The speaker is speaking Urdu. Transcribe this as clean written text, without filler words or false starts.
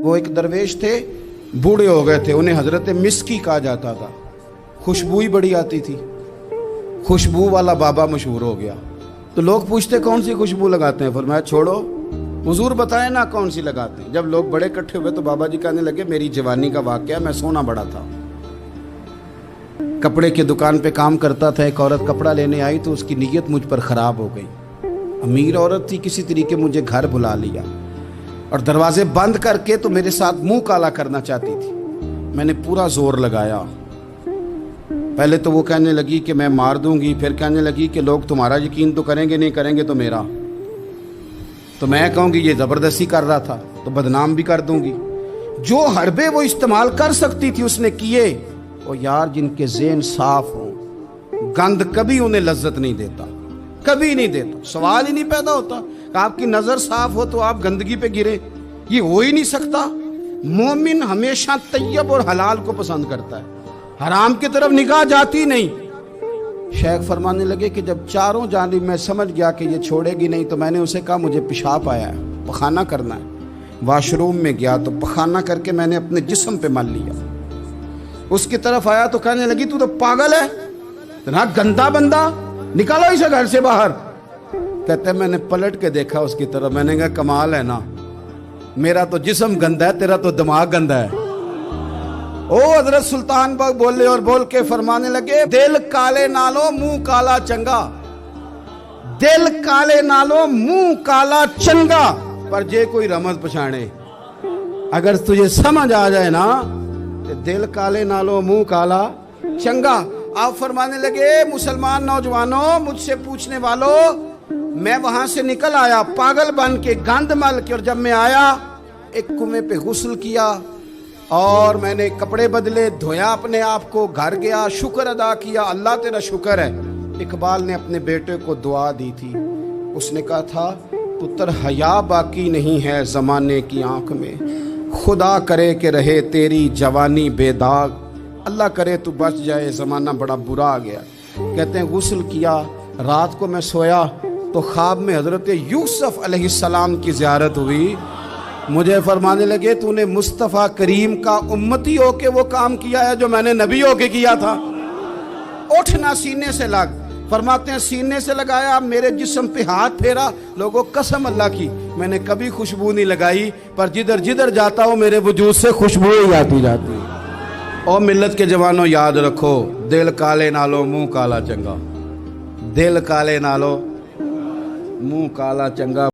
وہ ایک درویش تھے، بوڑھے ہو گئے تھے، انہیں حضرت مسکی کہا جاتا تھا، خوشبو ہی بڑی آتی تھی، خوشبو والا بابا مشہور ہو گیا۔ تو لوگ پوچھتے کون سی خوشبو لگاتے ہیں؟ فرمایا چھوڑو، حضور بتائیں نا کون سی لگاتے ہیں۔ جب لوگ بڑے اکٹھے ہوئے تو بابا جی کہنے لگے میری جوانی کا واقعہ، میں سونا بڑا تھا، کپڑے کی دکان پہ کام کرتا تھا، ایک عورت کپڑا لینے آئی تو اس کی نیت مجھ پر خراب ہو گئی، امیر عورت تھی، کسی طریقے مجھے گھر بلا لیا اور دروازے بند کر کے تو میرے ساتھ منہ کالا کرنا چاہتی تھی۔ میں نے پورا زور لگایا، پہلے تو وہ کہنے لگی کہ میں مار دوں گی، پھر کہنے لگی کہ لوگ تمہارا یقین تو کریں گے، نہیں کریں گے تو میرا، تو میں کہوں گی یہ زبردستی کر رہا تھا تو بدنام بھی کر دوں گی۔ جو حربے وہ استعمال کر سکتی تھی اس نے کیے۔ اور یار جن کے ذہن صاف ہوں، گند کبھی انہیں لذت نہیں دیتا، کبھی نہیں دیتا، سوال ہی نہیں پیدا ہوتا کہ آپ کی نظر صاف ہو تو آپ گندگی پہ گرے، یہ ہو ہی نہیں سکتا۔ مومن ہمیشہ طیب اور حلال کو پسند کرتا ہے، حرام کی طرف نگاہ جاتی نہیں۔ شیخ فرمانے لگے کہ جب چاروں جانب میں سمجھ گیا کہ یہ چھوڑے گی نہیں تو میں نے اسے کہا مجھے پیشاب آیا ہے، پخانہ کرنا ہے۔ واش روم میں گیا تو پخانہ کر کے میں نے اپنے جسم پہ مل لیا۔ اس کی طرف آیا تو کہنے لگی تو پاگل ہے، اتنا گندا بندہ، نکالو اسے گھر سے باہر۔ کہتے میں نے پلٹ کے دیکھا اس کی طرف، میں نے کہا کمال ہے نا، میرا تو جسم گندا ہے، تیرا تو دماغ گندا ہے۔ او حضرت سلطان باغ بولے اور بول کے فرمانے لگے دل کالے نالو منہ کالا چنگا، دل کالے نالو منہ کالا چنگا، پر جے کوئی رمز پچھانے، اگر تجھے سمجھ آ جائے نا تو دل کالے نالو منہ کالا چنگا۔ آپ فرمانے لگے مسلمان نوجوانوں، مجھ سے پوچھنے والوں، میں وہاں سے نکل آیا پاگل بن کے، گند مل کے، اور جب میں آیا ایک کنویں پہ غسل کیا اور میں نے کپڑے بدلے، دھویا اپنے آپ کو، گھر گیا، شکر ادا کیا، اللہ تیرا شکر ہے۔ اقبال نے اپنے بیٹے کو دعا دی تھی، اس نے کہا تھا پتر حیا باقی نہیں ہے زمانے کی آنکھ میں، خدا کرے کہ رہے تیری جوانی بے داغ، اللہ کرے تو بچ جائے زمانہ بڑا برا آ گیا۔ کہتے ہیں غسل کیا، رات کو میں سویا تو خواب میں حضرت یوسف علیہ السلام کی زیارت ہوئی۔ مجھے فرمانے لگے تو نے مصطفیٰ کریم کا امتی ہو کے وہ کام کیا ہے جو میں نے نبی ہو کے کیا تھا۔ اٹھنا سینے سے لگ، فرماتے ہیں سینے سے لگایا، میرے جسم پہ ہاتھ پھیرا، لوگوں قسم اللہ کی میں نے کبھی خوشبو نہیں لگائی، پر جدھر جدھر جاتا ہوں میرے وجود سے خوشبو ہی آتی جاتی ہے۔ اور ملت کے جوانوں یاد رکھو، دل کالے نالو منہ کالا چنگا، دل کالے نالو منہ کالا چنگا۔